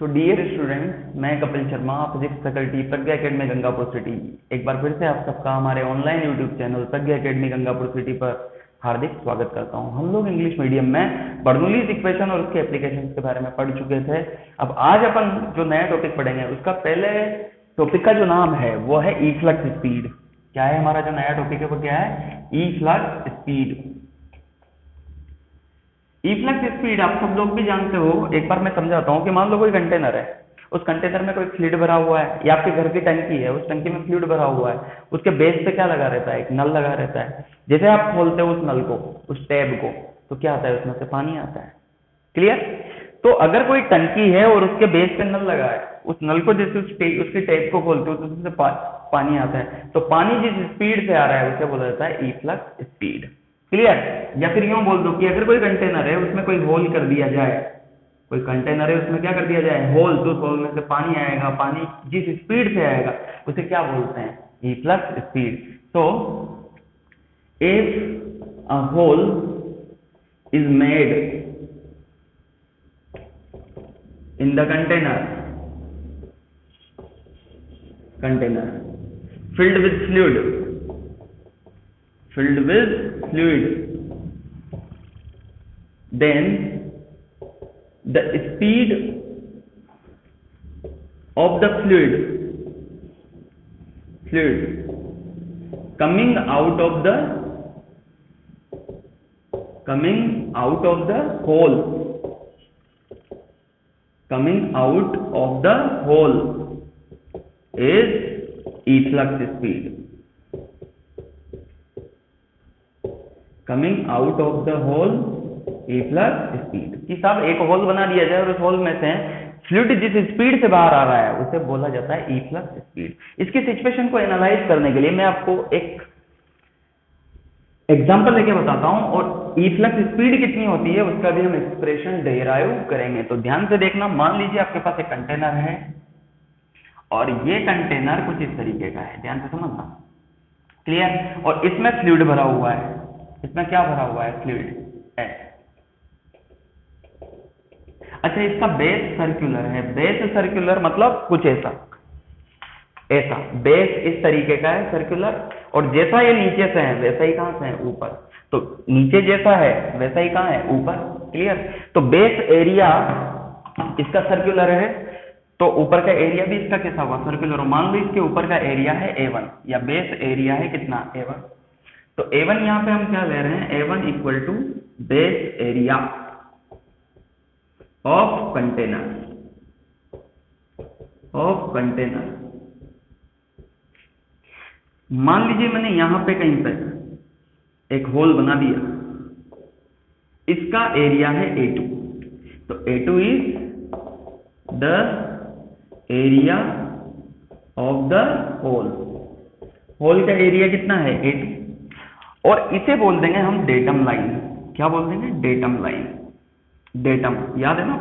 तो dear students, मैं Kapil Sharma, physics faculty प्रज्ञा academy Gangapur city, एक बार फिर से आप सबका हमारे ऑनलाइन यूट्यूब चैनल प्रज्ञा एकेडमी गंगापुर सिटी पर हार्दिक स्वागत करता हूं। हम लोग इंग्लिश मीडियम में बर्नौलीज इक्वेशन और उसके एप्लीकेशंस के बारे में पढ़ चुके थे। अब आज अपन जो नया टॉपिक पढ़ेंगे, उसका पहले टॉपिक का जो नाम है वो है ई फ्लक्स स्पीड। क्या है हमारा जो नया टॉपिक है वो क्या है? ई फ्लक्स स्पीड। ई फ्लक्स स्पीड आप सब लोग भी जानते हो। एक बार मैं समझाता हूँ कि मान लो कोई कंटेनर है, उस कंटेनर में कोई फ्लूइड भरा हुआ है, या आपके घर की टंकी है, उस टंकी में फ्लूइड भरा हुआ है, उसके बेस पे क्या लगा रहता है? एक नल लगा रहता है। जैसे आप खोलते हो उस नल को, उस टैब को, तो क्या आता है? उसमें से पानी आता है। क्लियर? तो अगर कोई टंकी है और उसके बेस पे नल लगा है, उस नल को जैसे उसके टैप को खोलते हो तो उसमें से पानी आता है। तो पानी जिस स्पीड से आ रहा है उसे बोला जाता है ई फ्लक्स स्पीड। क्लियर? या फिर यूं बोल दो कि अगर कोई कंटेनर है, उसमें कोई होल कर दिया जाए, कोई कंटेनर है उसमें क्या कर दिया जाए? होल। तो उस होल में से पानी आएगा, पानी जिस स्पीड से आएगा उसे क्या बोलते हैं? Efflux speed. तो if a hole is made in the container filled with fluid, then the speed of the fluid coming out of the hole is E flux speed. Coming out of the hole, E flux speed. कि साहब एक whole बना दिया जाए और उस whole में से फ्लूइड जिस स्पीड से बाहर आ रहा है उसे बोला जाता है ई फ्लक्स स्पीड। इसकी सिचुएशन को एनालाइज करने के लिए मैं आपको एक एग्जांपल लेके बताता हूं, और ई फ्लक्स स्पीड कितनी होती है उसका भी हम एक्सप्रेशन डेराइव करेंगे। तो ध्यान से देखना। मान लीजिए आपके पास एक कंटेनर है और ये कंटेनर कुछ इस तरीके का है, ध्यान से समझना। क्लियर? और इसमें फ्लूइड भरा हुआ है। इसमें क्या भरा हुआ है? फ्लूइड है। अच्छा, इसका बेस सर्कुलर है। बेस सर्कुलर मतलब कुछ ऐसा बेस इस तरीके का है, सर्कुलर। और जैसा ये नीचे से है वैसा ही कहां से है? ऊपर। तो नीचे जैसा है वैसा ही कहां है? ऊपर। क्लियर? तो बेस एरिया इसका सर्कुलर है, तो ऊपर का एरिया भी इसका कैसा हुआ? सर्कुलर। मान लो इसके ऊपर का एरिया है A1, या बेस एरिया है कितना? A1। तो A1 यहां पे हम क्या ले रहे हैं? A1 equal to base area of container मान लीजिए मैंने यहां पे कहीं पे एक होल बना दिया, इसका एरिया है A2। तो A2 is the area of the hole. Hole का एरिया कितना है? A2। और इसे बोल देंगे हम डेटम लाइन। क्या बोल देंगे? Datum line. डेटम याद है ना?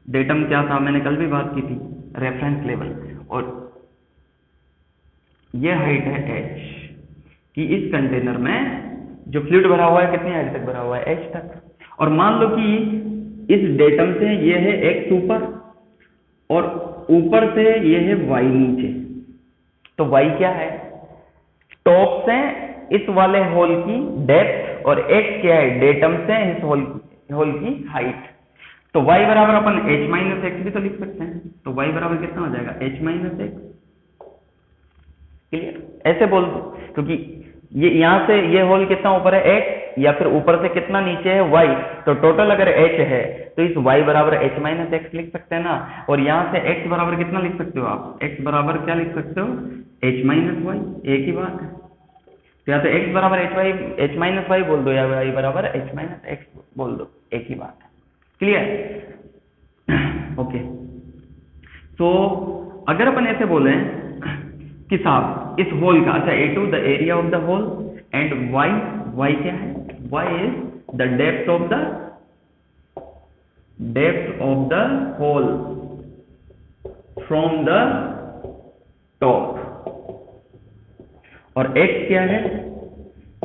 डेटम क्या था? मैंने कल भी बात की थी, रेफरेंस लेवल। और ये हाइट है h, कि इस कंटेनर में जो फ्लूइड भरा हुआ है कितनी हाइट तक भरा हुआ है? h तक। और मान लो कि इस डेटम से ये है x ऊपर और ऊपर से ये है y नीचे। तो y क्या है? टॉप से इस वाले होल की डेप्थ, और x क्या है? डेटम से इस होल की हाइट। तो y बराबर अपन h माइनस एक्स भी तो लिख सकते हैं। तो y बराबर कितना हो जाएगा? h minus x. क्लियर? ऐसे बोल दो, क्योंकि ये यहां से ये होल कितना ऊपर है? x, या फिर ऊपर से कितना नीचे है? y। तो टोटल अगर h है तो इस y बराबर h माइनस एक्स लिख सकते हैं ना। और यहां से x बराबर कितना लिख सकते हो आप? x बराबर क्या लिख सकते हो? h minus y. एक ही बात है। तो या तो x बराबर h माइनस वाई बोल दो, या y बराबर h माइनस एक्स बोल दो, एक ही बात है। क्लियर? ओके। तो अगर अपन ऐसे बोले कि साहब इस होल का, अच्छा A2 the area of the hole, and y क्या है? y is the depth of the hole from the top, और x क्या है?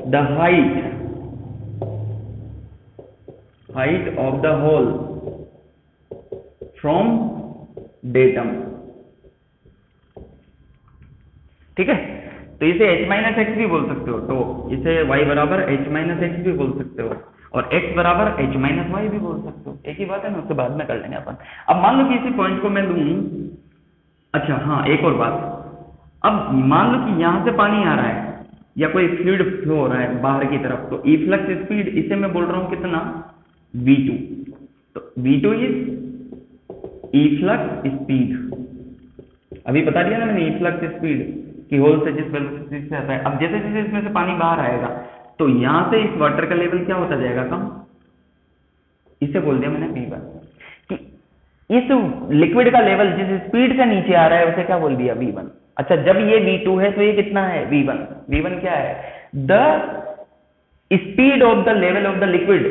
The height of the hole from datum, ठीक है। तो इसे h माइनस एक्स भी बोल सकते हो, तो इसे y बराबर h माइनस एक्स भी बोल सकते हो, और x बराबर h माइनस वाई भी बोल सकते हो, एक ही बात है ना, उससे बाद में कर लेंगे अपन। अब मान लो कि इसी पॉइंट को मैं लूं, अच्छा हाँ एक और बात, अब मान लो कि यहां से पानी आ रहा है या कोई फ्लूइड फ्लो हो रहा है बाहर की तरफ, तो इफ्लक्स स्पीड इसे मैं बोल रहा हूं कितना, v2, तो v2 इज इफ्लक्स स्पीड, अभी बता दिया ना मैंने इफ्लक्स स्पीड कि होल से जिस वेलोसिटी से आता है। अब जैसे जैसे इसमें से पानी बाहर आएगा तो यहां से इस वाटर का लेवल क्या होता जाएगा, कम, इसे बोल दिया मैंने v1, कि इस लिक्विड का लेवल जिस स्पीड से नीचे आ रहा है उसे क्या बोल दिया, v1। अच्छा जब ये v2 है तो ये कितना है, v1, v1 क्या है, the speed of the level of the liquid,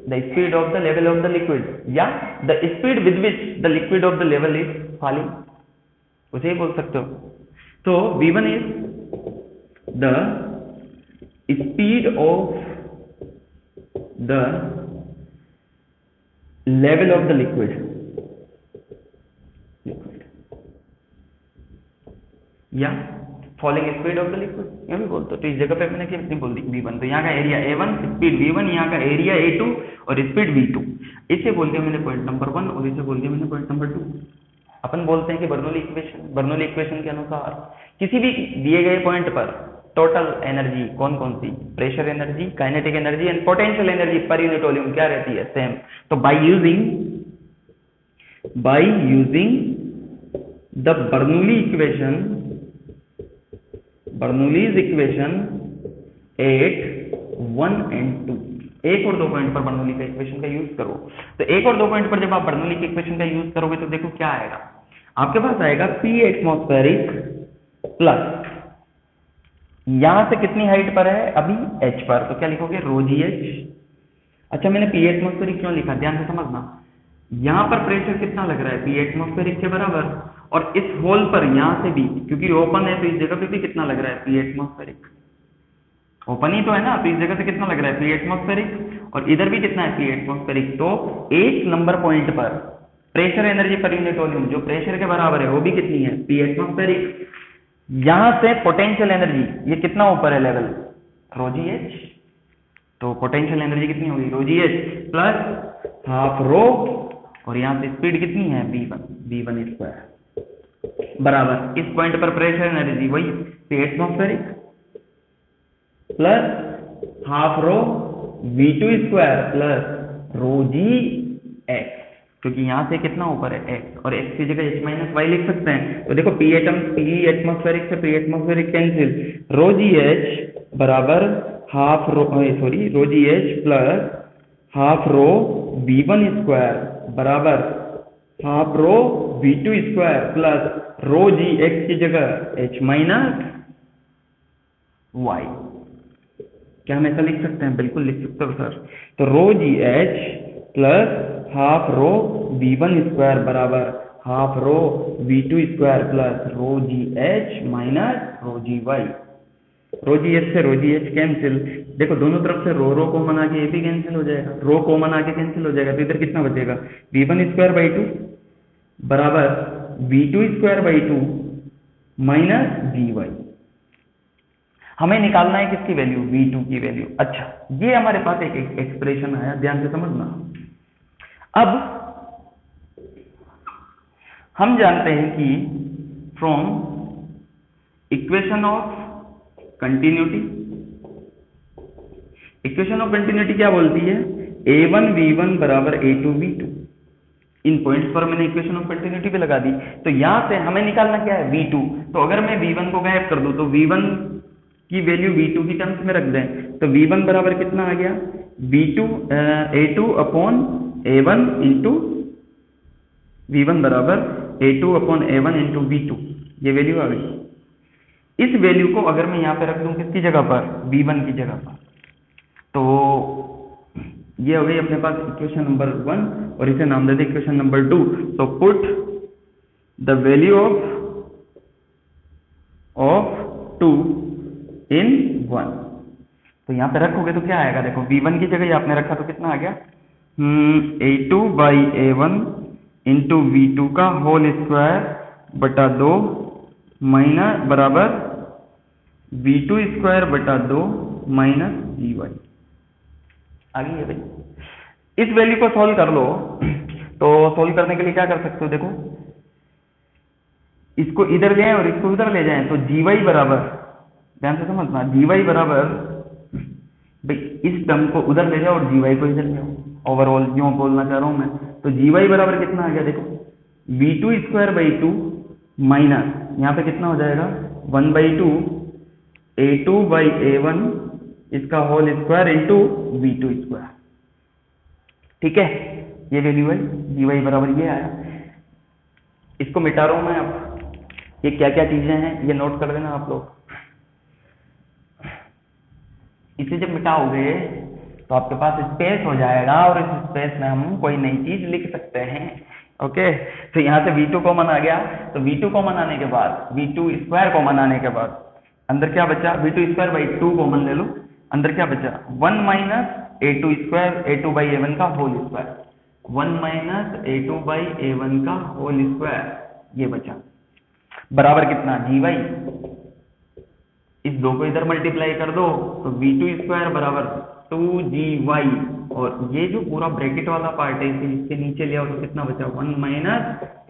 the speed of the level of the liquid, या the speed with which the liquid of the level is falling, उसे ही बोल सकते हो। तो v1 is the speed of the level of the liquid, या falling speed of the liquid, ये भी बोलते हो। तो इस जगह पे मैंने कितनी बोल दी, v1, तो यहाँ का एरिया a1, स्पीड v1, यहाँ का एरिया a2 और स्पीड v2, इसे बोल दिया मैंने पॉइंट नंबर 1 और इसे बोल दिया मैंने पॉइंट नंबर 2। अपन बोलते हैं कि बर्नौली इक्वेशन के अनुसार किसी भी दिए गए पॉइंट पर टोटल एनर्जी कौन कौन सी, pressure energy, kinetic energy and potential energy per unit volume क्या रहती है, सेम। तो by using the Bernoulli's equation at 1 and 2, एक और दो पॉइंट पर बर्नौली का इक्वेशन का यूज करो। तो एक और दो पॉइंट पर जब आप बर्नौली के इक्वेशन का यूज करोगे तो देखो क्या आएगा, आपके पास आएगा P एटमॉस्फेरिक प्लस, यहां से कितनी हाइट पर है अभी, h पर, तो क्या लिखोगे, ρgh। अच्छा मैंने P एटमॉस्फेरिक क्यों लिखा, ध्यान से समझना, यहां पर प्रेशर कितना लग रहा है, P एटमॉस्फेरिक के बराबर, और इस होल पर यहां से भी क्योंकि ओपन है तो इस जगह पे भी कितना लग रहा है, P एटमॉस्फेरिक, ओपन ही तो है ना, तो इस जगह से कितना लग रहा है, P एटमॉस्फेरिक, और इधर भी कितना है, P एटमॉस्फेरिक। तो एक नंबर पॉइंट पर pressure energy per unit volume जो प्रेशर के बराबर है वो भी कितनी है, P एटमॉस्फेरिक। यहां से पोटेंशियल एनर्जी ये कितना ऊपर है लेवल, ρgh, तो पोटेंशियल एनर्जी कितनी होगी, ρgh प्लस हाफ रो, और यहां से स्पीड कितनी है, v1 स्क्वायर बराबर, इस पॉइंट पर प्रेशर एनर्जी वही P atmospheric plus half rho v2 square plus ρgh, क्योंकि यहां से कितना ऊपर है x, और x की जगह h माइनस वाई लिख सकते हैं। तो देखो P एटमॉस्फेरिक से P एटमॉस्फेरिक कैंसिल, ρgh बराबर half rho, sorry ρgh plus half rho v1 square बराबर half rho v2 square plus ρgh की जगह h माइनस वाई। क्या हम ऐसा लिख सकते हैं, बिल्कुल लिख सकते हो सर। तो ρgh plus half rho v1 square बराबर half rho v2 square plus ρgh minus ρgy, ρgh से ρgh कैंसिल, देखो दोनों तरफ से रो कॉमन आके ये भी कैंसिल हो जाएगा, रो कॉमन आके कैंसिल हो जाएगा, तो इधर कितना बचेगा, v1 स्क्वायर बाई 2 बराबर v2 square by 2 minus gy। हमें निकालना है किसकी वैल्यू, v2 की वैल्यू। अच्छा ये हमारे पास एक एक्सप्रेशन आया, ध्यान से समझना। अब हम जानते हैं कि from equation of continuity, equation of continuity क्या बोलती है, a1 v1 बराबर a2 v2, इन पॉइंट्स पर मैंने इक्वेशन ऑफ कंटिन्यूटी भी लगा दी। तो यहां से हमें निकालना क्या है, v2, तो अगर मैं v1 को गायब कर दूं तो v1 की वैल्यू v2 की टर्म्स में रख दें, तो v1 बराबर कितना आ गया, v2 a2 upon a1 into v1 बराबर a2 upon a1 into v2, ये वैल्यू आ गई। इस वैल्यू को अगर मैं यहाँ पे रख दूं किसकी जगह पर, v1 की जगह पर, तो ये हो गई अपने पास इक्वेशन नंबर 1 और इसे नाम दे दे इक्वेशन नंबर 2। तो पुट द वैल्यू ऑफ 2 इन 1, तो यहाँ पे रखोगे तो क्या आएगा, देखो v1 की जगह आपने रखा तो कितना आ गया, a2 by a1 into V2 का होल स्क्वायर बटा 2 माइनस बराबर V2 स्क्वायर बटा 2 माइनस GY। आ गई है भाई। इस वैल्यू को सॉल्व कर लो। तो सॉल्व करने के लिए क्या कर सकते हो, देखो इसको इधर ले आए और इसको उधर ले जाएं, तो GY बराबर, ध्यान से समझना, GY बराबर भाई इस टर्म को उधर ले जाओ और GY को इधर ले आओ। ओवरऑल जो बोलना चाह रहा हूं मैं, तो GY बराबर कितना आ गया, देखो V2 स्क्वायर बाई 2 माइनस यहाँ पे कितना हो जाएगा 1/2 A2 बाई A1 इसका whole square into V2 square. ठीक है, ये वैल्यू है GY बराबर ये आया। इसको मिटा रहा हूं मैं। अब ये क्या क्या चीजें हैं ये नोट कर लेना आप लोग। इसे जब मिटाओगे तो आपके पास स्पेस हो जाएगा और इस स्पेस में हम कोई नई चीज लिख सकते हैं। ओके, तो यहाँ से V2 कॉमन आ गया, तो V2 कॉमन आने के बाद V2 स्क्वायर कॉमन आने के बाद अंदर क्या बचा, V2 स्क्वायर बाई 2 कॉमन ले लो, अंदर क्या बचा 1 minus A2 square A2 by A1 का whole square, 1 minus A2 by A1 का होल स्क्वायर, ये बचा बराबर कितना GY। इस दो को इधर मल्टीप्लाई कर दो तो V2 स्क्वायर बराबर 2GY, और ये जो पूरा ब्रैकेट वाला पार्ट है इसे इसके नीचे ले आओ तो कितना बचा 1 माइनस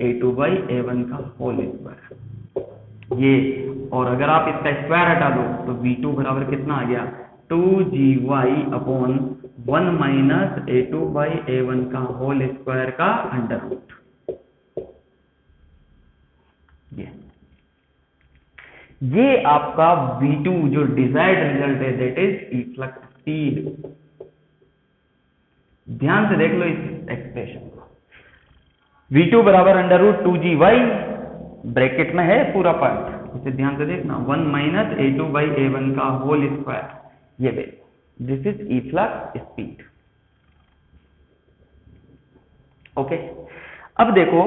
A2 बाई A1 का होल स्क्वायर ये। और अगर आप इसका स्क्वायर हटा दो तो V2 बराबर कितना आ गया 2GY upon 1 minus A2 by A1 का होल स्क्वायर का अंडर रूट। ये आपका V2 जो डिजायर्ड रिजल्ट है दैट इज इफ्लक्स स्पीड। ध्यान से देख लो इस एक्सप्रेशन को, V2 बराबर अंडर रूट 2GY, ब्रैकेट में है पूरा पार्ट, इसे ध्यान से देखना 1 माइनस A2 बाई A1 का होल स्क्वायर, ये value, this is efflux speed. Okay, अब देखो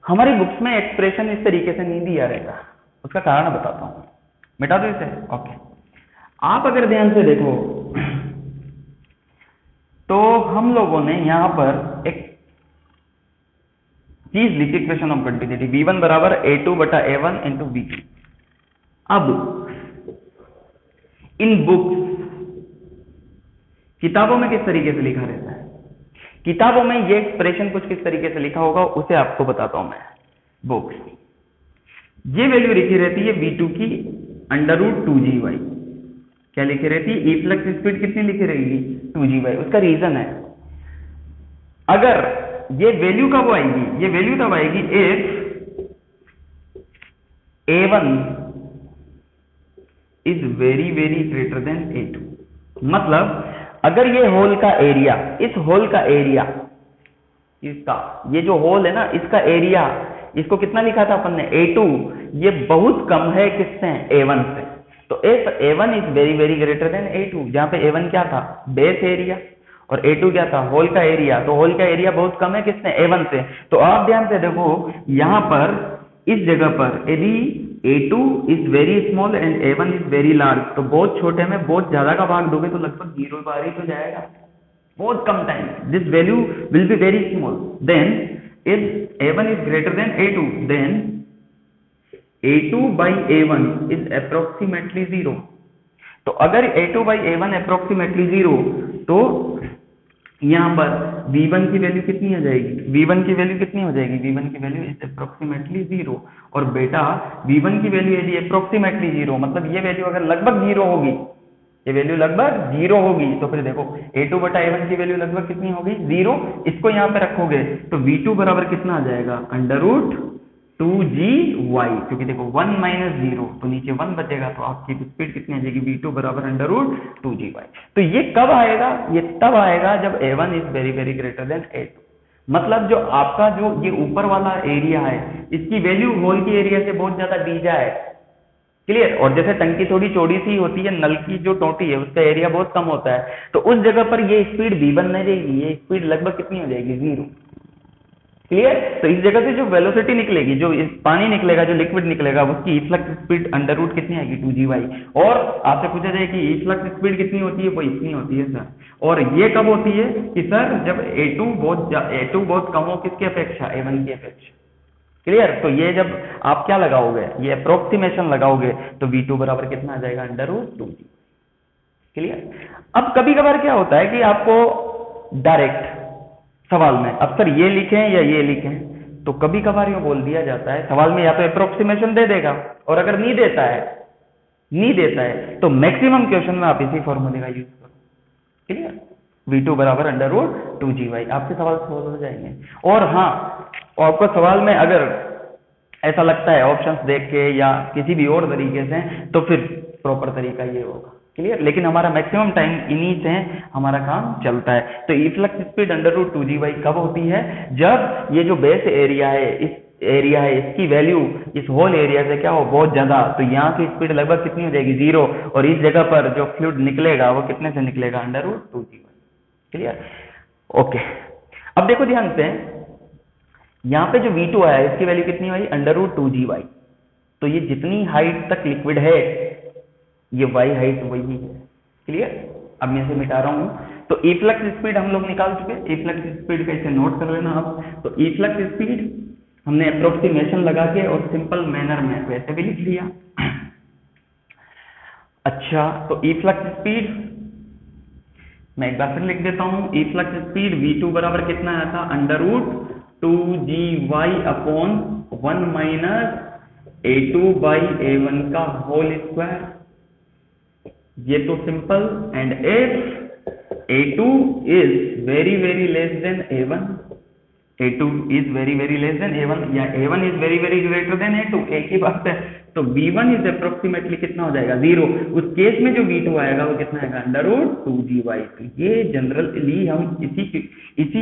हमारी बुक्स में एक्सप्रेशन इस तरीके से नहीं दिया रहता, उसका कारण बताता हूं, मिटा दो इसे। ओके, आप अगर ध्यान से देखो तो हम लोगों ने यहां पर एक चीज लिखी इक्वेशन ऑफ कंटिन्यूटी, V1 बराबर A2 बटा A1 इंटू V2। अब इन बुक्स किताबों में किस तरीके से लिखा रहता है, किताबों में ये एक्सप्रेशन कुछ किस तरीके से लिखा होगा उसे आपको बताता हूं मैं। बुक्स ये वैल्यू लिखी रहती है V2 की अंडर रूट 2GY, क्या लिखी रहती है, इफ्लक्स स्पीड कितनी लिखी रहेगी 2GY। उसका रीजन है, अगर ये वैल्यू कब आएगी, ये वैल्यू तब आएगी if A1 is very very greater than A2। मतलब अगर ये होल का एरिया, इस होल का एरिया, इसका ये जो होल है ना इसका एरिया, इसको कितना लिखा था अपन ने A2, ये बहुत कम है किससे A1 से। तो if A1 is very very greater than A2, जहां पे A1 क्या था बेस एरिया और A2 क्या था होल का एरिया, तो होल का एरिया बहुत कम है किसने A1 से। तो आप ध्यान से देखो यहां पर इस जगह पर यदि A2 is very small and A1 is very large, तो बहुत छोटे में बहुत ज्यादा का भाग दोगे तो लगभग 0 बार ही तो जाएगा, बहुत कम time, this value will be very small. Then if A1 is greater than A2, then A2 by A1 is approximately 0। तो अगर A2 by A1 approximately 0, तो यहां पर V1 की वैल्यू कितनी आ जाएगी, V1 की वैल्यू कितनी हो जाएगी, V1 की वैल्यू इज अप्रोक्सीमेटली 0। और बेटा V1 की वैल्यू यदि अप्रोक्सीमेटली 0, मतलब ये वैल्यू अगर लगभग 0 होगी, ये वैल्यू लगभग 0 होगी, तो फिर देखो A2 बटा A1 की वैल्यू लगभग कितनी होगी 0। इसको यहां पे रखोगे तो V2 बराबर कितना आ जाएगा अंडर रूट 2GY, क्योंकि देखो 1 माइनस 0 तो नीचे 1 बचेगा, तो आपकी स्पीड कितनी आ जाएगी V2 बराबर अंडर रूट 2GY। तो ये कब आएगा, ये तब आएगा जब A1 is very very greater than A2। मतलब जो आपका जो ये ऊपर वाला एरिया है इसकी वैल्यू होल की एरिया से बहुत ज्यादा दी जाए, क्लियर। और जैसे टंकी थोड़ी चौड़ी सी होती है, नल की जो टोटी है उसका एरिया बहुत कम होता है, तो उस जगह पर ये स्पीड V1 नहीं रहेगी, ये स्पीड लगभग कितनी हो जाएगी 0, क्लियर। तो इस जगह से जो वेलोसिटी निकलेगी, जो पानी निकलेगा, जो लिक्विड निकलेगा, उसकी इफ्लक्स स्पीड अंडर रूट कितनी आएगी 2GY। और आपसे पूछा जाए कि इफ्लक्स स्पीड कितनी होती है, वो इतनी होती है सर। और ये कब होती है कि सर जब A2 बहुत कम हो किसकी अपेक्षा, A1 की अपेक्षा। क्लियर। तो ये जब आप क्या लगाओगे, ये अप्रोक्सीमेशन लगाओगे तो V2 बराबर कितना आ जाएगा, अंडर रूट 2G। क्लियर। अब कभी कभार क्या होता है कि आपको डायरेक्ट सवाल में अब सर ये लिखें या ये लिखें, तो कभी कभार यूं बोल दिया जाता है सवाल में, या तो अप्रोक्सीमेशन दे देगा, और अगर नहीं देता है तो मैक्सिमम क्वेश्चन में आप इसी फॉर्मूले का यूज करो। क्लियर। V2 बराबर अंडर रूट 2GY, आपके सवाल सॉल्व हो जाएंगे। और हाँ, आपको सवाल में अगर ऐसा लगता है ऑप्शंस देख के या किसी भी और तरीके से, तो फिर प्रॉपर तरीका ये होगा। क्लियर। लेकिन हमारा मैक्सिमम टाइम इन्हीं से हमारा काम चलता है। तो efflux speed under root 2GY कब होती है, जब ये जो बेस एरिया है, इसकी वैल्यू इस होल एरिया से क्या हो, बहुत ज्यादा। तो यहाँ की स्पीड लगभग कितनी हो जाएगी, 0। और इस जगह पर जो फ्लूइड निकलेगा वो कितने से निकलेगा, under root 2GY। Clear. Okay. अब देखो ध्यान से, यहाँ पे जो V2 आया इसकी वैल्यू कितनी आई, अंडर रूट 2GY। तो ये जितनी हाइट तक लिक्विड है, ये y हाइट वही है। क्लियर। अब मैं इसे मिटा रहा हूं। तो इफ्लक्स स्पीड हम लोग निकाल चुके। इफ्लक्स स्पीड का इसे नोट कर लेना आप। तो इफ्लक्स स्पीड हमने अप्रोक्सीमेशन लगा के और सिंपल मैनर में वैसे भी लिख लिया। अच्छा, तो इफ्लक्स स्पीड मैं एक बार फिर लिख देता हूं। इफ्लक्स स्पीड V2 बराबर कितना आया था, under root 2GY upon 1 minus A2 by A1 का होल स्क्वायर। ये तो simple. And if A2 is very less than A1, A2 is very less than A1, या A1 is very greater than A2, एक ही बात है। तो V1 is approximately कितना हो जाएगा, 0। उस केस में जो V2 आएगा वो कितना आएगा, अंडर रूट 2GY। तो ये जनरली हम इसी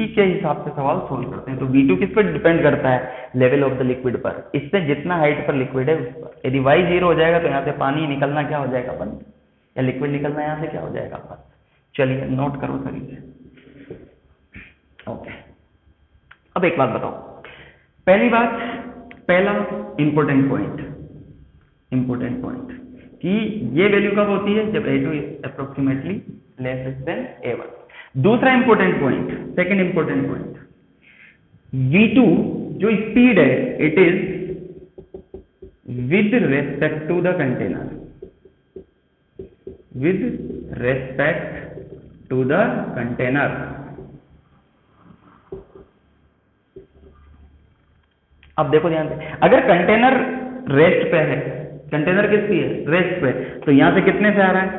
के हिसाब से सवाल सोल्व करते हैं। तो V2 किस पर डिपेंड करता है, लेवल ऑफ द लिक्विड पर। इससे जितना हाइट पर लिक्विड है उस पर। यदि Y 0 हो जाएगा तो यहाँ से पानी निकलना क्या हो जाएगा, बंद, या लिक्विड निकलना यहाँ से क्या हो जाएगा, बंद। चलिए नोट करो सर इसे। ओके। अब एक बात बताओ। पहला इंपॉर्टेंट पॉइंट कि ये वैल्यू कब होती है, जब A2 is approximately less than A1। दूसरा important point, second important point, V2 जो स्पीड है, it is with respect to the container, with respect to the container. अब देखो ध्यान से, अगर कंटेनर रेस्ट पे है, कंटेनर किसकी है, रेस्ट पे, तो यहां से कितने से आ रहा है,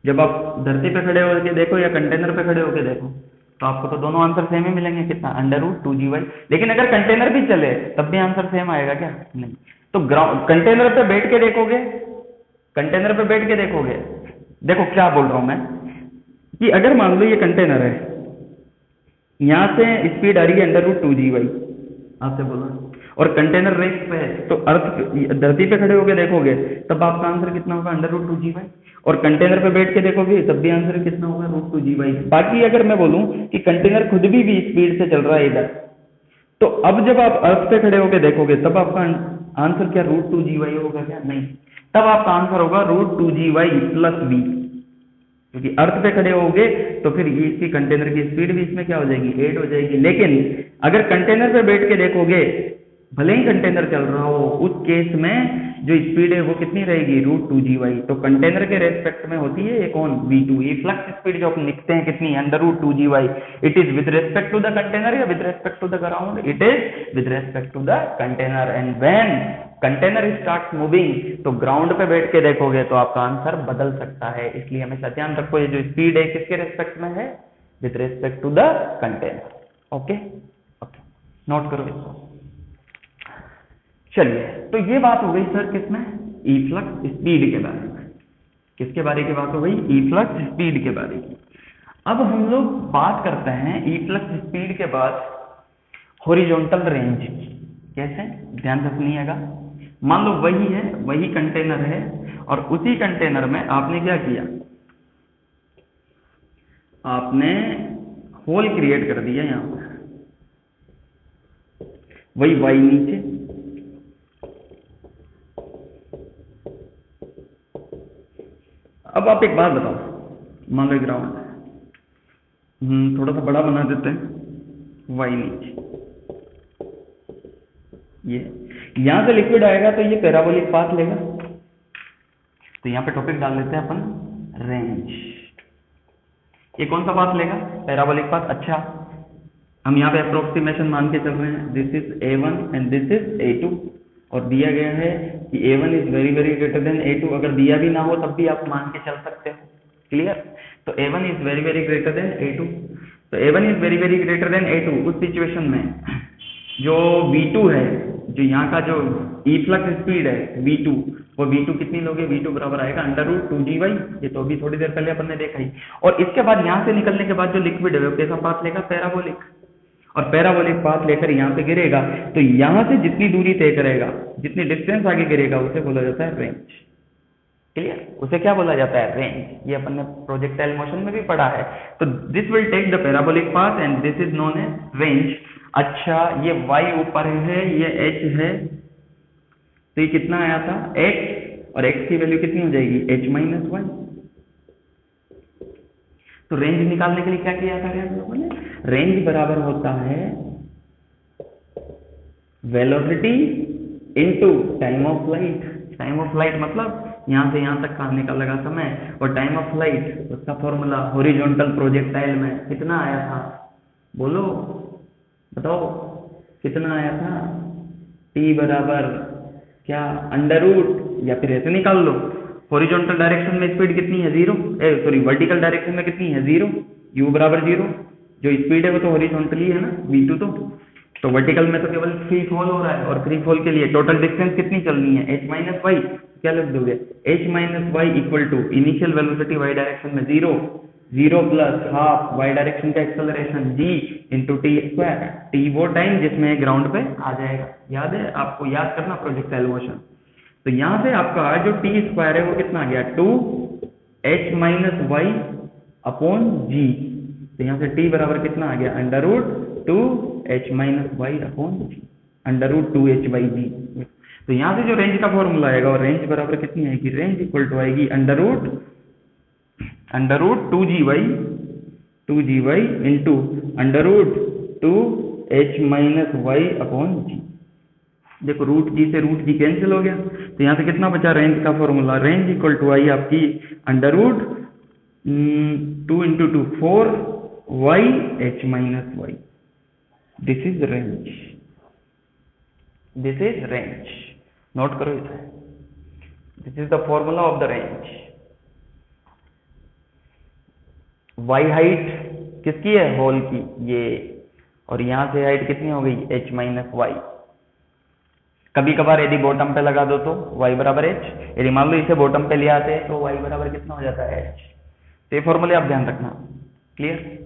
जब आप धरती पे खड़े होकर देखो या कंटेनर पे खड़े होकर देखो, तो आपको तो दोनों आंसर सेम ही मिलेंगे, कितना, अंडर रूट 2GY। लेकिन अगर कंटेनर भी चले तब भी आंसर सेम आएगा क्या, नहीं। तो कंटेनर पे बैठ के देखोगे, देखो क्या बोल रहा हूं मैं, कि अगर मान लो ये कंटेनर है, यहां से स्पीड आ रही है अंडर रूट 2GY, आपसे बोला, और कंटेनर रेस्ट पे है, तो धरती पे खड़े होकर देखोगे तब आपका आंसर कितना होगा, अंडर रूट 2GY। और कंटेनर पे बैठ के देखोगे तब भी आंसर कितना होगा, रूट 2GY। बाकी अगर मैं बोलूं कि कंटेनर खुद भी स्पीड से चल रहा है इधर, तो अब जब आप अर्थ पे खड़े होकर देखोगे तब आपका आंसर क्या, रूट 2GY होगा क्या, नहीं। तब आपका आंसर होगा रूट 2GY प्लस V, क्योंकि अर्थ पे खड़े होगे तो फिर इसकी कंटेनर की स्पीड भी इसमें क्या हो जाएगी, 8 हो जाएगी। लेकिन अगर कंटेनर पे बैठ के देखोगे, भले ही कंटेनर चल रहा हो, उस केस में जो स्पीड है वो कितनी रहेगी, रूट 2GY। तो कंटेनर के रेस्पेक्ट में होती है ये कौन, V2। ये फ्लक्स स्पीड जो अपन लिखते हैं कितनी, under root 2GY। It is with respect to the container या with respect to the ground, it is with respect to the container. And when container start moving, तो ग्राउंड पे बैठ के देखोगे तो आपका आंसर बदल सकता है। इसलिए हमेशा ध्यान रखो, ये जो स्पीड है किसके रेस्पेक्ट में है, with respect to the container. Okay, note करो इसको। चलिए, तो ये बात हो गई सर किसमें, इफ्लक्स स्पीड के बारे में। किसके बारे की बात हो गई, इफ्लक्स स्पीड के बारे की। अब हम लोग बात करते हैं इफ्लक्स स्पीड के बाद हॉरिजॉन्टल रेंज। कैसे, ध्यान से सुनिएगा। मान लो वही कंटेनर है, और उसी कंटेनर में आपने क्या किया, आपने होल क्रिएट कर दिया यहाँ पर, वही y नीचे, अब आप एक बात बताओ, मान लो ग्राउंड थोड़ा सा बड़ा बना देते हैं, y नीचे, ये यहां से लिक्विड आएगा तो ये पैराबोलिक पाथ लेगा, तो यहां पे टॉपिक डाल लेते हैं अपन रेंज। ये कौन सा पाथ लेगा? Parabolic path. अच्छा, हम यहाँ पे अप्रोक्सीमेशन मान के चल रहे हैं, this is A1 and this is A2, और दिया गया है कि A1 is very very greater than A2। अगर दिया भी ना हो तब भी आप मान के चल सकते हो। क्लियर? तो A1 is very very greater than A2, तो A1 is very very greater than A2। उस सिचुएशन में जो V2 है, जो यहाँ का जो इफ्लक्स स्पीड है V2, वो V2 कितनी लोगे? V2 बराबर आएगा √2GY। ये तो अभी थोड़ी देर पहले अपन ने देखा ही। और इसके बाद यहाँ से निकलने के बाद जो लिक्विड है वो कैसा पाथ लेगा? पैराबोलिक। और पैराबोलिक पाथ लेकर यहाँ पे गिरेगा, तो यहाँ से जितनी दूरी तय करेगा, जितनी डिस्टेंस आगे गिरेगा, उसे बोला जाता है रेंज। क्लियर? उसे क्या बोला जाता है? रेंज। ये अपन ने प्रोजेक्टाइल मोशन में भी पढ़ा है। तो this will take the parabolic path and this is known as range. अच्छा, ये y ऊपर है, ये h है, तो ये कितना आया था? x, और x की वैल्यू कितनी हो जाएगी? h minus y. तो रेंज निकालने के लिए क्या किया था हम लोगों ने? रेंज बराबर होता है velocity into time of light. Time of light मतलब यहां से यहां तक आने का लगा समय, और टाइम ऑफ लाइट उसका फॉर्मूला हॉरिजॉन्टल प्रोजेक्टाइल में कितना आया था? बोलो, बताओ कितना आया था? t बराबर क्या? √, या फिर ऐसे निकाल लो, हॉरिजॉन्टल डायरेक्शन में स्पीड कितनी है? 0। सॉरी, वर्टिकल डायरेक्शन में कितनी है? 0। u बराबर 0। जो स्पीड है वो तो हॉरिजॉन्टली है ना, v2। तो वर्टिकल में तो केवल फ्री फॉल हो रहा है, और फ्री फॉल के लिए टोटल डिस्टेंस कितनी चलनी है? h minus y. क्या लिख दोगे? h minus y equal to initial velocity y direction में 0 प्लस हाफ y डायरेक्शन का acceleration g into t square. T वो टाइम जिसमें ग्राउंड पे आ जाएगा। याद है आपको? याद करना प्रोजेक्टाइल मोशन। तो यहां से आपका जो टी स्क्वायर है वो कितना आ गया? 2h माइनस वाई अपॉन जी। तो यहाँ से t बराबर कितना आ गया? √2h minus Y upon G, √2h by G. तो यहाँ से जो रेंज का फॉर्मूला आएगा, और रेंज बराबर कितनी आएगी? रेंज इक्वल टू आएगी √2GY into √2h minus Y upon G. देखो, √g से √g कैंसिल हो गया, तो यहाँ से कितना बचा? रेंज का फॉर्मूला, रेंज इक्वल टू आई आपकी √2 into 2 4y h minus y. This is range. This is range. Note करो इसे। This is the formula of the range. y height किसकी है? होल की, ये। और यहां से हाइट कितनी हो गई? h minus y. कभी कभार यदि बॉटम पे लगा दो तो y बराबर h, यदि मान लो इसे बॉटम पे ले आते हैं तो y बराबर कितना हो जाता है? h। तो ये फॉर्मूले आप ध्यान रखना। क्लियर?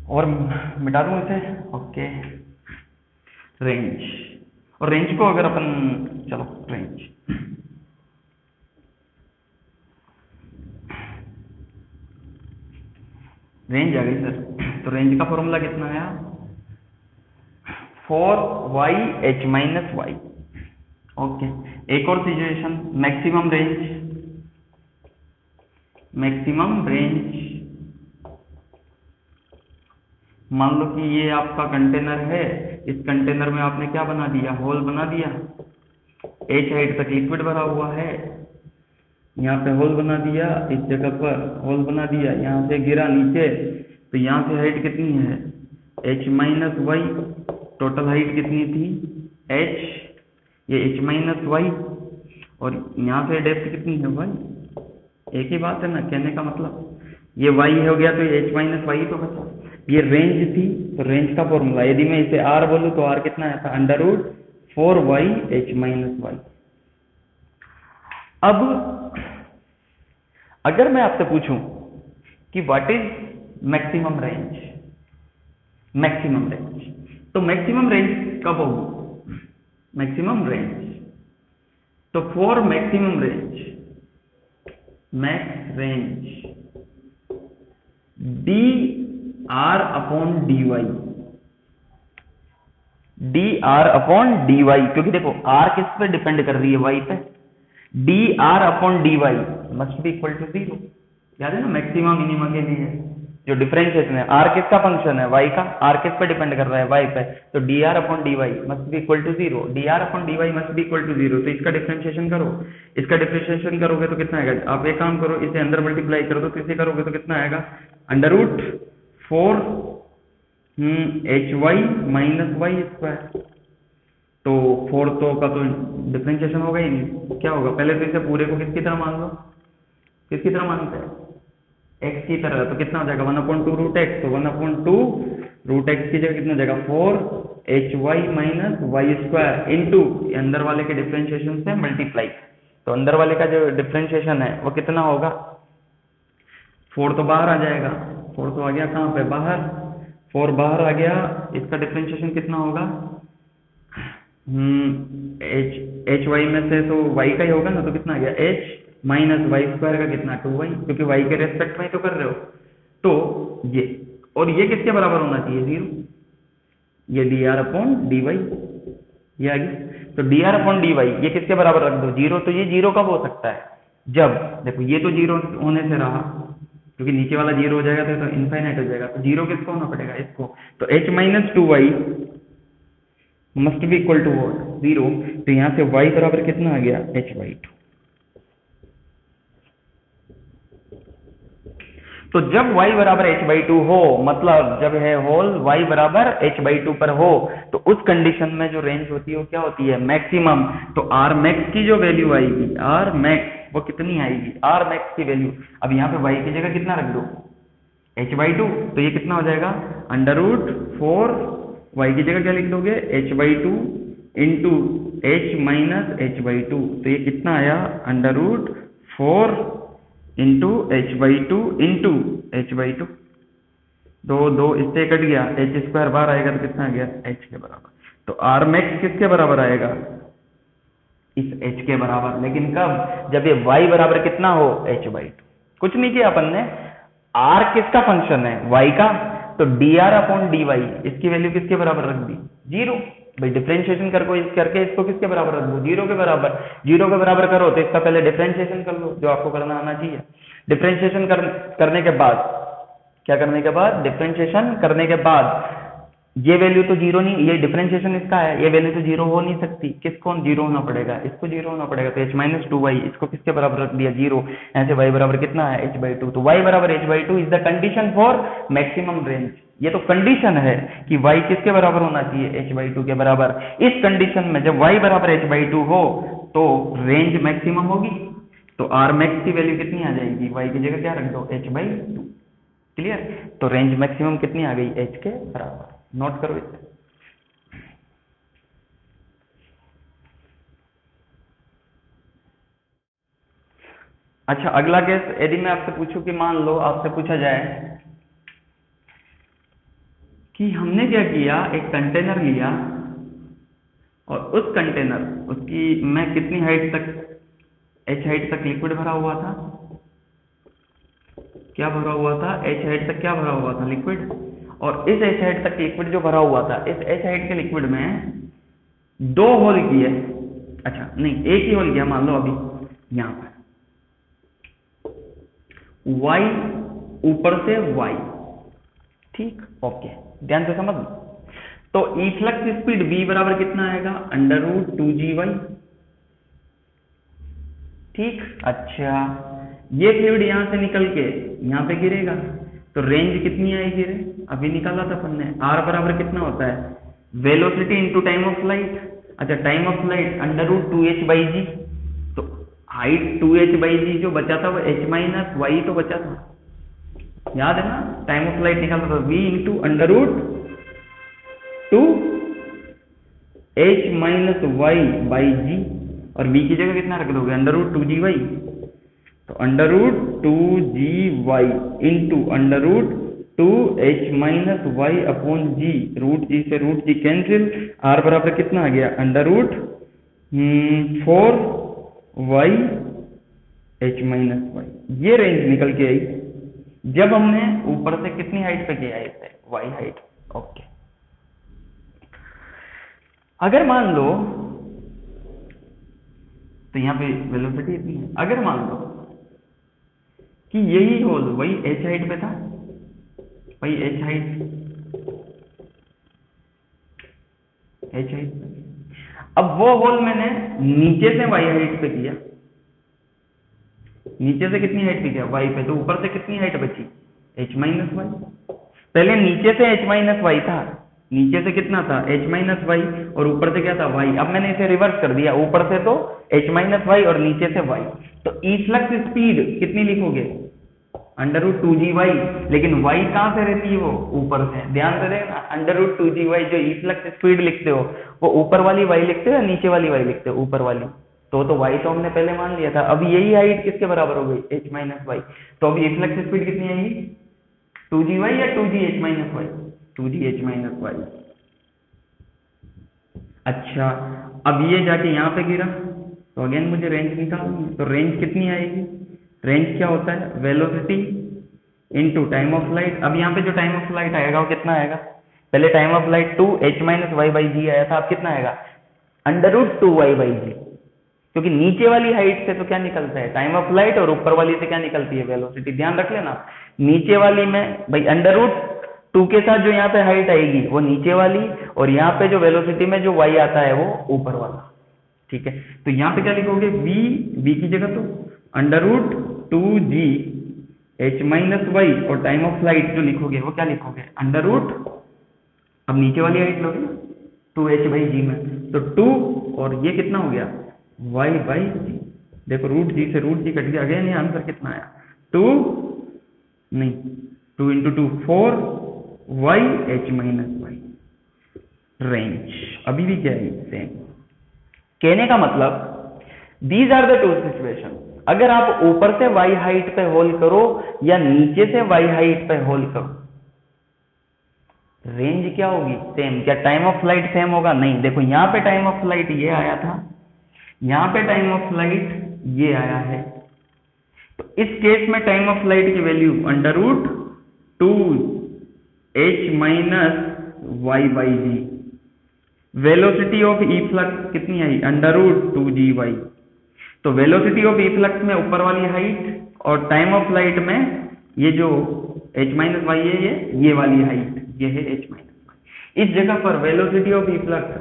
और मिटा दूं इसे? ओके। रेंज, और रेंज को अगर अपन, चलो रेंज, रेंज आ गई सर। तो रेंज का फॉर्मूला कितना आया? 4y h minus Y. Okay. एक और situation, maximum range. Maximum range, मान लो कि ये आपका कंटेनर है, इस कंटेनर में आपने क्या बना दिया? होल बना दिया। h हाइट तक लिक्विड भरा हुआ है, यहाँ पे होल बना दिया, इस जगह पर होल बना दिया, यहाँ से गिरा नीचे, तो यहाँ से हाइट कितनी है? h minus y. Total height कितनी थी? h, ये h माइनस वाई, और यहाँ से डेप्थ कितनी है? y। एक ही बात है ना, कहने का मतलब ये y हो गया तो ये h माइनस वाई तो बचा। ये रेंज थी, तो रेंज का फॉर्मूला, यदि मैं इसे r बोलूँ तो r कितना आया था? √4y h minus Y. अब अगर मैं आपसे पूछूं कि what is maximum range, maximum range, तो मैक्सिमम रेंज कब होगी? मैक्सिमम रेंज, तो for maximum range, max range d r upon d y. D r upon d y, क्योंकि देखो आर किस पे डिपेंड कर रही है, वाई पे। D r upon d y must be equal to 0। याद है ना, मैक्सिमा मिनिमा के लिए जो डिफरेंशिएशन है, आर किसका फंक्शन है, वाई का, आर किस पे डिपेंड कर रहा है, वाई पे, तो d r upon d y must be equal to 0। D r upon d y must be equal to 0, तो इसका डिफरेंशिएशन करो। इसका डिफरेंशिएशन करोगे तो कितना आएगा, आप एक काम करो, इसे अंदर मल्टीप्लाई कर दो, तो इसे करोगे तो कितना आएगा, under root 4 h y minus y square. तो 4 तो का तो डिफरेंशिएशन होगा ही नहीं, क्या होगा, पहले तो इसे पूरे को किसकी तरह मान लो, किसकी तरह मानते हैं, x की तरह, तो कितना हो जाएगा 1/2 रूट एक्स, तो 1/2 रूट एक्स की जगह कितना हो जाएगा 4 h y minus y square into अंदर वाले के डिफरेंशिएशन से मल्टीप्लाई। तो अंदर वाले का जो डिफरेंशिएशन है वो कितना होगा, 4 तो बाहर आ जाएगा, 4 तो आ गया कहाँ पे बाहर, 4 बाहर आ गया, इसका डिफरेंशिएशन कितना होगा, एच वाई में से तो वाई का ही होगा ना, तो कितना आ गया एच माइनस वाई स्क्वायर का कितना 2y, क्योंकि y के रेस्पेक्ट में तो कर रहे हो, तो ये, और ये किसके बराबर होना चाहिए 0, ये d r upon d y, ये आ गया। तो d r upon d y ये किसके बराबर रख दो 0, तो ये 0 कब हो सकता है, जब देखो ये तो 0 होने से रहा, क्योंकि नीचे वाला 0 हो जाएगा तो इनफाइनाइट हो जाएगा, तो 0 किसको होना पड़ेगा, इसको, तो h minus 2y must be equal to 0, तो यहाँ से y बराबर कितना आ गया h/2। तो जब y बराबर h/2 हो, मतलब जब है होल y बराबर h/2 पर हो, तो उस कंडीशन में जो रेंज होती है वो क्या होती है, मैक्सिमम। तो r मैक्स की जो वैल्यू आएगी, r मैक्स वो कितनी आएगी, r मैक्स की वैल्यू, अब यहाँ पे y की जगह कितना रख दो h/2, तो ये कितना हो जाएगा अंडर रूट 4, y की जगह क्या लिख दोगे h/2 into h minus h/2, तो ये कितना आया under root 4 into h/2 into h/2, 2 इससे कट गया, h स्क्वायर बाहर आएगा तो कितना आ गया h के बराबर। तो r मैक्स किसके बराबर आएगा, इस h के बराबर, लेकिन कब, जब ये y बराबर कितना हो h/2। कुछ नहीं किया अपन ने, r किसका फंक्शन है, y का, तो dr अपॉन dy इसकी वैल्यू किसके बराबर रख दी 0, भाई डिफरेंशिएशन करके इसको किसके बराबर रख दो 0 के बराबर, 0 के बराबर करो तो इसका पहले डिफरेंशिएशन कर लो, जो आपको करना आना चाहिए। डिफरेंशिएशन करने के बाद क्या करने के बाद, डिफरेंशिएशन करने के बाद ये वैल्यू तो 0 नहीं, ये डिफरेंशिएशन इसका है, ये वैल्यू तो 0 हो नहीं सकती, किसको 0 होना पड़ेगा, इसको 0 होना पड़ेगा, तो h माइनस 2y इसको किसके बराबर रख दिया 0, ऐसे y बराबर कितना है h/2, तो y बराबर h/2 is the condition for maximum range. ये तो कंडीशन है कि y किसके बराबर होना चाहिए h/2 के बराबर। इस कंडीशन में जब y बराबर h/2 हो तो रेंज मैक्सिमम होगी, तो r मैक्स की वैल्यू कितनी आ जाएगी, y की जगह क्या रख दो h/2, क्लियर। तो रेंज मैक्सिमम कितनी आ गई h के बराबर, नोट करो इसे। अच्छा अगला केस, यदि मैं आपसे पूछूं कि मान लो आपसे पूछा जाए कि हमने क्या किया, एक कंटेनर लिया और उस कंटेनर उसकी मैं कितनी हाइट तक, h हाइट तक लिक्विड भरा हुआ था, क्या भरा हुआ था, h हाइट तक क्या भरा हुआ था लिक्विड, और इस h हाइट तक लिक्विड जो भरा हुआ था, इस h हाइट के लिक्विड में 2 होल किए, अच्छा नहीं एक ही होल किया, मान लो अभी यहाँ पर y ऊपर से y, ठीक, ओके, ध्यान से समझ। तो इफ्लक्स स्पीड v बराबर कितना आएगा अंडर रूट 2gy, ठीक। अच्छा ये फ्लूइड यहां से निकल के यहां पे गिरेगा, तो रेंज कितनी आएगी रे, अभी निकाला था अपन ने, r बराबर कितना होता है velocity into time of flight, अच्छा time of flight under root 2h/g, तो हाइट 2h/g जो बचा था वो h माइनस y तो बचा था, याद है ना, टाइम ऑफ फ्लाइट निकालता था v into under root 2h minus y/g, और v की जगह कितना रख दोगे अंडर रूट 2gy, तो under root 2gy into under root 2h minus y upon g, root g से रूट g कैंसिल, r बराबर कितना आ गया under root 4y h minus y। ये रेंज निकल के आई जब हमने ऊपर से कितनी हाइट पे किया है इसे, y हाइट, ओके। अगर मान लो, तो यहाँ पे वेलोसिटी इतनी है, अगर मान लो कि यही होल वही h हाइट पे था, वही h हाइट पे, अब वो होल मैंने नीचे से y हाइट पे किया, नीचे से कितनी हाइट पे किया, y पे, तो ऊपर से कितनी हाइट बची, h माइनस वाई। पहले नीचे से h माइनस वाई था, नीचे से कितना था h माइनस वाई, और ऊपर से क्या था y। अब मैंने इसे रिवर्स कर दिया, ऊपर से तो h माइनस वाई और नीचे से y, तो इफ्लक्स स्पीड कितनी लिखोगे, √2gy, लेकिन y कहाँ से रहती है, वो ऊपर से, ध्यान से देखना, √2gy जो इफ्लक्स स्पीड लिखते हो वो ऊपर वाली y लिखते हो या नीचे वाली y लिखते हो, ऊपर वाली, तो y तो हमने पहले मान लिया था। अब यही हाइट किसके बराबर हो गई, h माइनस वाई, तो अभी इफ्लक्स स्पीड कितनी आएगी, 2gy या 2gh minus Y, 2gh minus Y. अच्छा, अब ये जाके यहाँ पे गिरा, तो अगेन मुझे रेंज निकालनी है, तो रेंज कितनी आएगी, रेंज क्या होता है, velocity into time of light. अब यहाँ पे जो टाइम ऑफ लाइट आएगा वो कितना आएगा, पहले time of light 2h minus Y by G आया था, अब कितना आएगा, √2y बाई जी, क्योंकि नीचे वाली हाइट से तो क्या निकलता है, टाइम ऑफ लाइट, और ऊपर वाली से क्या निकलती है, वेलोसिटी। ध्यान रख लेना, नीचे वाली में भाई √2 के साथ जो यहाँ पे हाइट आएगी वो नीचे वाली, और यहाँ पे जो वेलोसिटी में जो y आता है वो ऊपर वाला। ठीक है, तो यहाँ पे क्या लिखोगे, v की जगह तो √2g h माइनस वाई, और टाइम ऑफ फ्लाइट जो लिखोगे वो क्या लिखोगे, अब नीचे वाली हाइट लोगे ना 2h बाई जी में, तो 2 और ये कितना हो गया, y बाई जी। देखो √g से √g कट गया, अगेन ये आंसर कितना आया, 2 नहीं 2 × 2 4 y h minus y. Range अभी भी क्या है, सेम। कहने का मतलब these are the two situation, अगर आप ऊपर से y हाइट पे होल करो या नीचे से y हाइट पे होल करो, रेंज क्या होगी, सेम। क्या टाइम ऑफ फ्लाइट सेम होगा, नहीं। देखो यहाँ पे टाइम ऑफ फ्लाइट ये आया था, यहाँ पे टाइम ऑफ फ्लाइट ये आया है, तो इस केस में टाइम ऑफ फ्लाइट की value √2h minus Y by g. Velocity of efflux कितनी आई, √2gy। तो वेलोसिटी ऑफ इफ्लक्स में ऊपर वाली हाइट, और टाइम ऑफ फ्लाइट में ये जो h माइनस वाई है, ये वाली हाइट, ये है h माइनस वाई। इस जगह पर वेलोसिटी ऑफ इफ्लक्स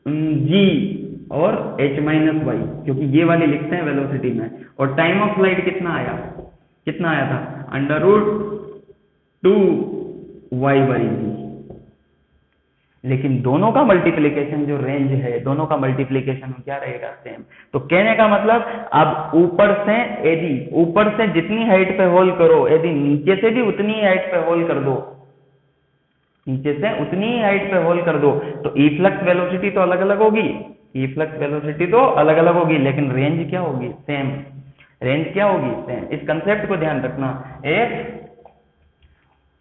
√2g और h माइनस वाई, क्योंकि ये वाली लिखते हैं वेलोसिटी में, और टाइम ऑफ फ्लाइट कितना आया था, √2y बाई जी। लेकिन दोनों का मल्टीप्लिकेशन जो रेंज है, दोनों का मल्टीप्लिकेशन क्या रहेगा, सेम। तो कहने का मतलब अब ऊपर से जितनी हाइट पे होल करो, यदि नीचे से भी उतनी ही हाइट पे होल कर दो, नीचे से उतनी ही हाइट पे होल कर दो, तो इफ्लक्स वेलोसिटी तो अलग अलग होगी, लेकिन रेंज क्या होगी, सेम। रेंज क्या होगी, सेम। इस कंसेप्ट को ध्यान रखना। एक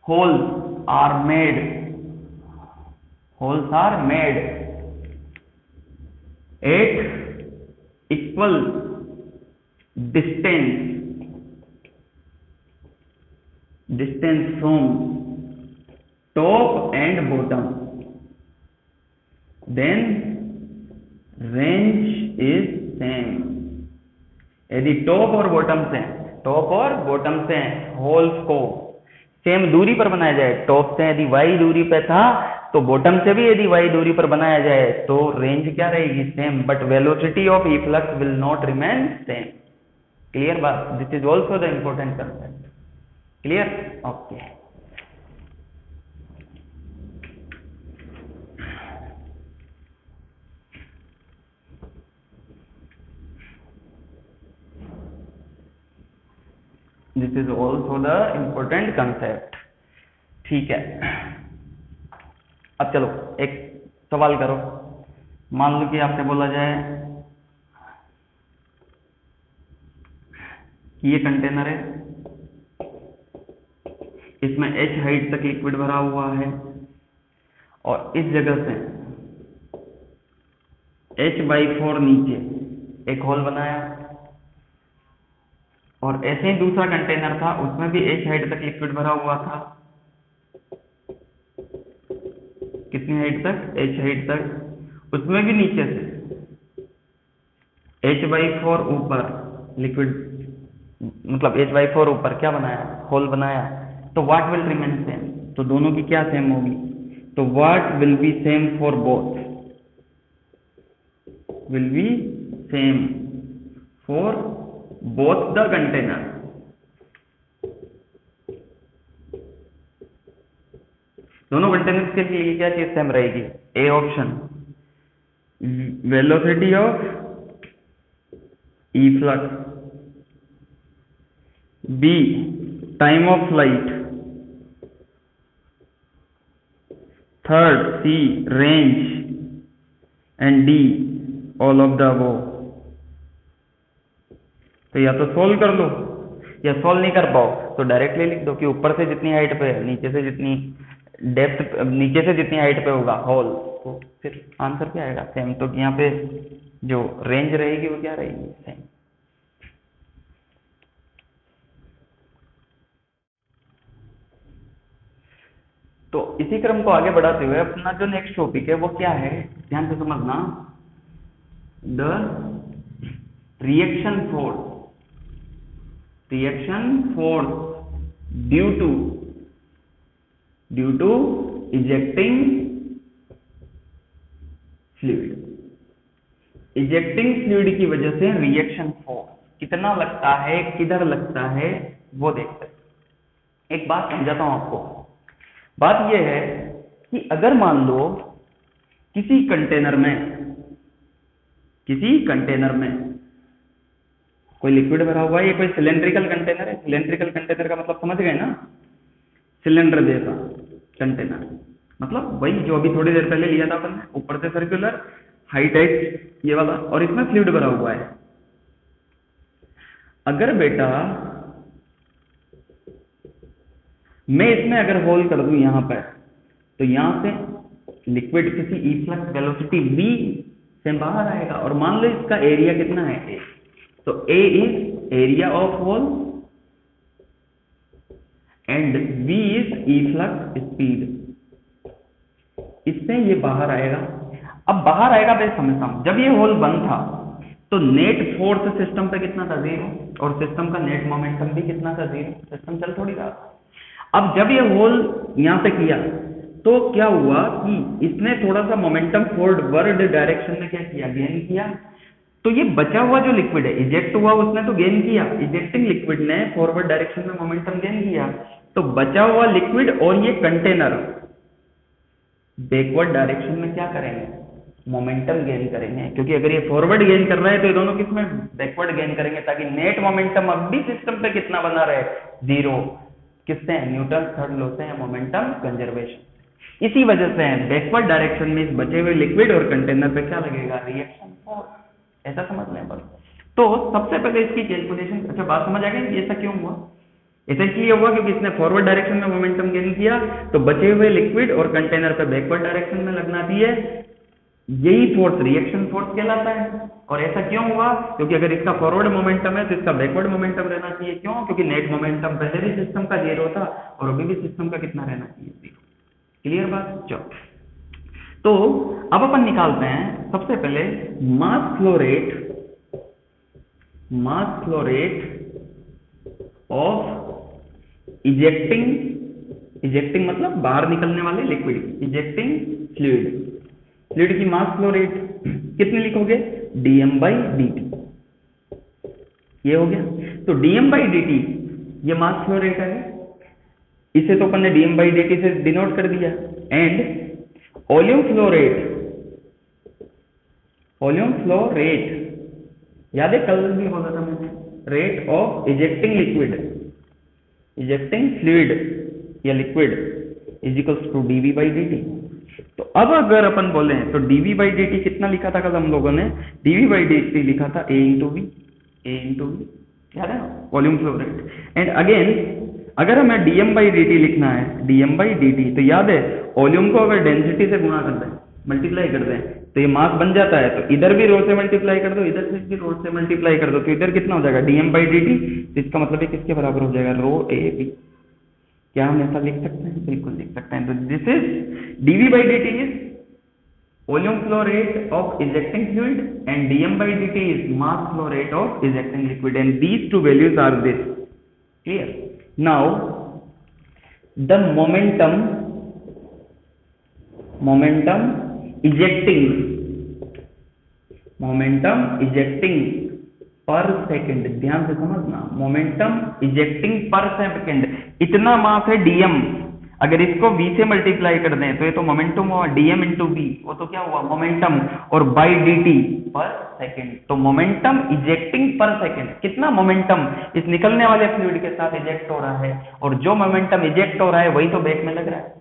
holes are made at equal distance from top and bottom, then range is same। यदि टॉप और बॉटम से होल्स को सेम दूरी पर बनाया जाए, टॉप से यदि y दूरी पे था तो बॉटम से भी यदि y दूरी पर बनाया जाए, तो रेंज क्या रहेगी, same, but velocity of efflux will not remain same. Clear बात, this is also the important concept. Clear, okay. This is also the important concept. ठीक है, अब चलो एक सवाल करो। मान लो कि आपसे बोला जाए कि ये कंटेनर है, इसमें h हाइट तक लिक्विड भरा हुआ है, और इस जगह से h/4 नीचे एक होल बनाया, और ऐसे ही दूसरा कंटेनर था, उसमें भी h हाइट तक लिक्विड भरा हुआ था, कितनी हाइट तक, h हाइट तक, उसमें भी नीचे से h/4 ऊपर लिक्विड, मतलब h/4 ऊपर क्या बनाया, होल बनाया, तो व्हाट विल रिमेन सेम, तो दोनों की क्या सेम होगी, तो what will be same for both, will be same for both the container. दोनों कंटेनर्स के लिए क्या चीज सेम रहेगी, A option, velocity of efflux, B time of flight, third C range, and D all of the above. तो या तो solve कर लो, या सोल्व नहीं कर पाओ तो डायरेक्टली लिख दो कि ऊपर से जितनी हाइट पे है, नीचे से जितनी डेप्थ, नीचे से जितनी हाइट पे होगा होल, तो फिर आंसर क्या आएगा, सेम। तो यहाँ पे जो रेंज रहेगी वो क्या रहेगी, सेम। तो इसी क्रम को आगे बढ़ाते हुए अपना जो नेक्स्ट टॉपिक है वो क्या है, ध्यान से समझना, the reaction force due to ejecting fluid की वजह से रिएक्शन फोर्स कितना लगता है, किधर लगता है, वो देखते हैं। एक बात समझाता हूं आपको। बात यह है कि अगर मान लो किसी कंटेनर में कोई लिक्विड भरा हुआ है, ये कोई सिलेंड्रिकल कंटेनर है, सिलेंड्रिकल कंटेनर का मतलब समझ गए ना, सिलेंडर जैसा कंटेनर, मतलब वही जो अभी थोड़ी देर पहले लिया था अपन ने, ऊपर से सर्कुलर, हाइट ये वाला, और इसमें फ्लूइड भरा हुआ है। अगर बेटा मैं इसमें अगर होल कर दूं यहां पर, तो यहां से लिक्विड किसी इफ्लक्स वेलोसिटी v से बाहर आएगा, और मान लो इसका एरिया कितना है, a, तो a is area of hole and v is efflux speed. इससे ये बाहर आएगा। अब बाहर आएगा मैं समझता हूं, जब ये होल बंद था तो नेट फोर्स सिस्टम पे कितना था, 0, और सिस्टम का नेट मोमेंटम भी कितना था, 0, सिस्टम चल थोड़ी रहा। अब जब ये होल यहां पे किया तो क्या हुआ कि इसने थोड़ा सा मोमेंटम फॉरवर्ड डायरेक्शन में क्या किया, गेन किया। तो ये बचा हुआ जो लिक्विड है, इजेक्ट हुआ उसने तो गेन किया, इजेक्टिंग लिक्विड ने फॉरवर्ड डायरेक्शन में मोमेंटम गेन किया। तो बचा हुआ लिक्विड और ये कंटेनर बैकवर्ड डायरेक्शन में क्या करेंगे, मोमेंटम गेन करेंगे, क्योंकि अगर ये फॉरवर्ड गेन कर रहा है तो ये दोनों किसमें बैकवर्ड गेन करेंगे, ताकि नेट मोमेंटम अब भी सिस्टम पे कितना बना रहे, 0। किससे, न्यूटन थर्ड लॉ से, मोमेंटम कंजर्वेशन। इसी वजह से बैकवर्ड डायरेक्शन में इस बचे हुए लिक्विड और कंटेनर पे क्या लगेगा, रिएक्शन फोर्स। ऐसा समझ लें बस। तो सबसे पहले इसकी कैलकुलेशन, अच्छा बात समझ आ गई कि ऐसा क्यों हुआ, ऐसा इसलिए हुआ क्योंकि इसने फॉरवर्ड डायरेक्शन में मोमेंटम गेन किया, तो बचे हुए लिक्विड और कंटेनर पे बैकवर्ड डायरेक्शन में लगना चाहिए, यही फोर्स रिएक्शन फोर्स कहलाता है। और ऐसा क्यों हुआ, क्योंकि अगर इसका फॉरवर्ड मोमेंटम है तो इसका बैकवर्ड मोमेंटम रहना चाहिए। क्यों, क्योंकि नेट मोमेंटम पहले भी सिस्टम का 0 था और अभी भी सिस्टम का कितना रहना चाहिए, 0। क्लियर बात। चलो, तो अब अपन निकालते हैं सबसे पहले mass flow rate of ejecting मतलब बाहर निकलने वाले लिक्विड, इजेक्टिंग फ्लूइड की मास फ्लो रेट कितनी लिखोगे, dm/dt। ये हो गया। तो dm/dt ये मास फ्लो रेट है, इसे तो अपन ने dm/dt से डिनोट कर दिया। एंड वॉल्यूम फ्लो रेट याद है, कल भी बोला था मैंने, रेट ऑफ इजेक्टिंग फ्लूइड या liquid is equals to dv/dt। तो अब अगर अपन बोले तो dv/dt कितना लिखा था कल हम लोगों ने, dv/dt लिखा था a इंटू v, याद है ना, volume flow rate. And again अगर हमें dm/dt लिखना है, dm/dt, तो याद है वॉल्यूम को अगर डेंसिटी से गुणा कर दें, मल्टीप्लाई कर दें, तो ये मास बन जाता है। तो इधर भी रो से मल्टीप्लाई कर दो, इधर से भी रो से मल्टीप्लाई कर दो, तो इधर कितना हो जाएगा, dm/dt। तो इसका मतलब है किसके बराबर हो जाएगा, रो a b। क्या हम ऐसा लिख सकते हैं, बिल्कुल लिख सकते हैं। तो this is dv by dt is volume flow rate of ejecting fluid and dm by dt is mass flow rate of ejecting liquid, and these two values are this. Clear? Now the momentum ejecting per second, ध्यान से समझना, momentum ejecting पर second, इतना मास है dm, अगर इसको v से multiply कर दें तो ये तो मोमेंटम हुआ dm इंटू v, वो तो क्या हुआ मोमेंटम, और बाई dt पर सेकंड, तो मोमेंटम इजेक्टिंग पर सेकंड, कितना मोमेंटम इस निकलने वाले फ्लूइड के साथ इजेक्ट हो रहा है, और जो मोमेंटम इजेक्ट हो रहा है वही तो बैक में लग रहा है।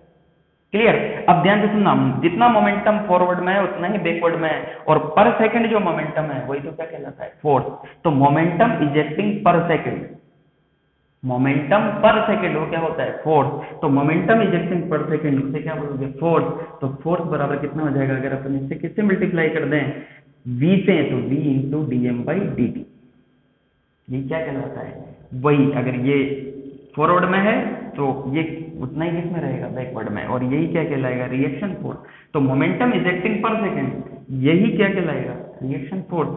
क्लियर? अब ध्यान से सुनना, जितना मोमेंटम फॉरवर्ड में है उतना ही बैकवर्ड में है, और पर सेकंड जो मोमेंटम है वही तो क्या कहलाता है, फोर्स। तो मोमेंटम इजेक्टिंग पर सेकंड, मोमेंटम पर सेकंड वो क्या होता है, फोर्स। तो मोमेंटम इजेक्टिंग पर सेकंड उसे क्या बोलोगे, फोर्स। तो फोर्स बराबर कितना हो जाएगा, अगर अपन इससे किससे मल्टीप्लाई कर दें, v से, तो v into dm by dt, ये क्या कहलाता है, वही। अगर ये फॉरवर्ड में है तो ये उतना ही किसमें रहेगा, बैकवर्ड में, और यही क्या कहलाएगा, रिएक्शन फोर्स। तो मोमेंटम इजेक्टिंग पर सेकंड यही क्या कहलाएगा, reaction force.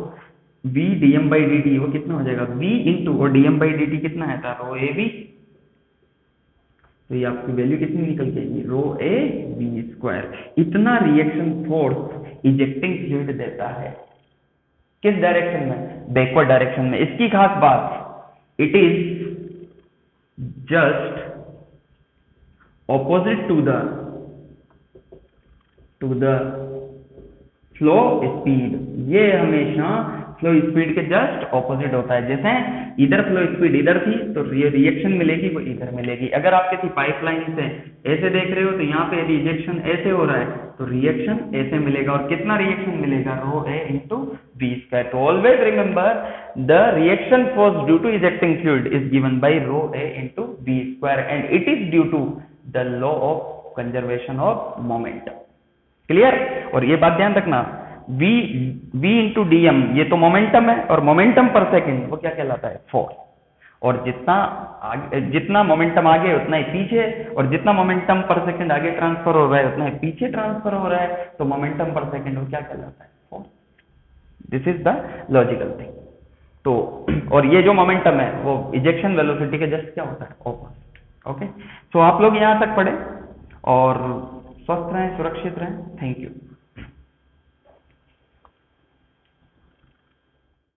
v dm by dt वो कितना हो जाएगा, v इंटू, और dm बाई dt कितना है था, रो ए वी, तो ये आपकी वैल्यू कितनी निकल जाएगी, रो ए वी स्क्वायर। इतना रिएक्शन फोर्स इजेक्टिंग फ्लूइड देता है, किस डायरेक्शन में, बैकवर्ड डायरेक्शन में। इसकी खास बात, it is just opposite to the flow speed, ये हमेशा फ्लो स्पीड के जस्ट ऑपोजिट होता है। जैसे इधर फ्लो स्पीड इधर थी तो रिएक्शन मिलेगी वो इधर मिलेगी। अगर आप किसी पाइपलाइन से ऐसे देख रहे हो तो यहाँ पे रिजेक्शन ऐसे हो रहा है तो रिएक्शन ऐसे मिलेगा, और कितना रिएक्शन मिलेगा, rho A into v square. तो always remember the reaction force due to ejecting fluid is given by rho A into v square, and it is due to the law of conservation of momentum. Clear? और ये बात ध्यान रखना, v into DM ये तो momentum है, और momentum पर सेकंड वो क्या कहलाता है, फोर्स। और जितना मोमेंटम आगे उतना ही पीछे, और जितना मोमेंटम पर सेकंड आगे ट्रांसफर हो रहा है उतना ही पीछे ट्रांसफर हो रहा है, तो मोमेंटम पर सेकंड वो क्या कहलाता है, force. This is the logical thing. तो और ये जो मोमेंटम है वो इजेक्शन वेलोसिटी के जस्ट क्या होता है, ऑपोजिट। ओके, तो आप लोग यहां तक पढ़े और स्वस्थ रहें, सुरक्षित रहें। Thank you.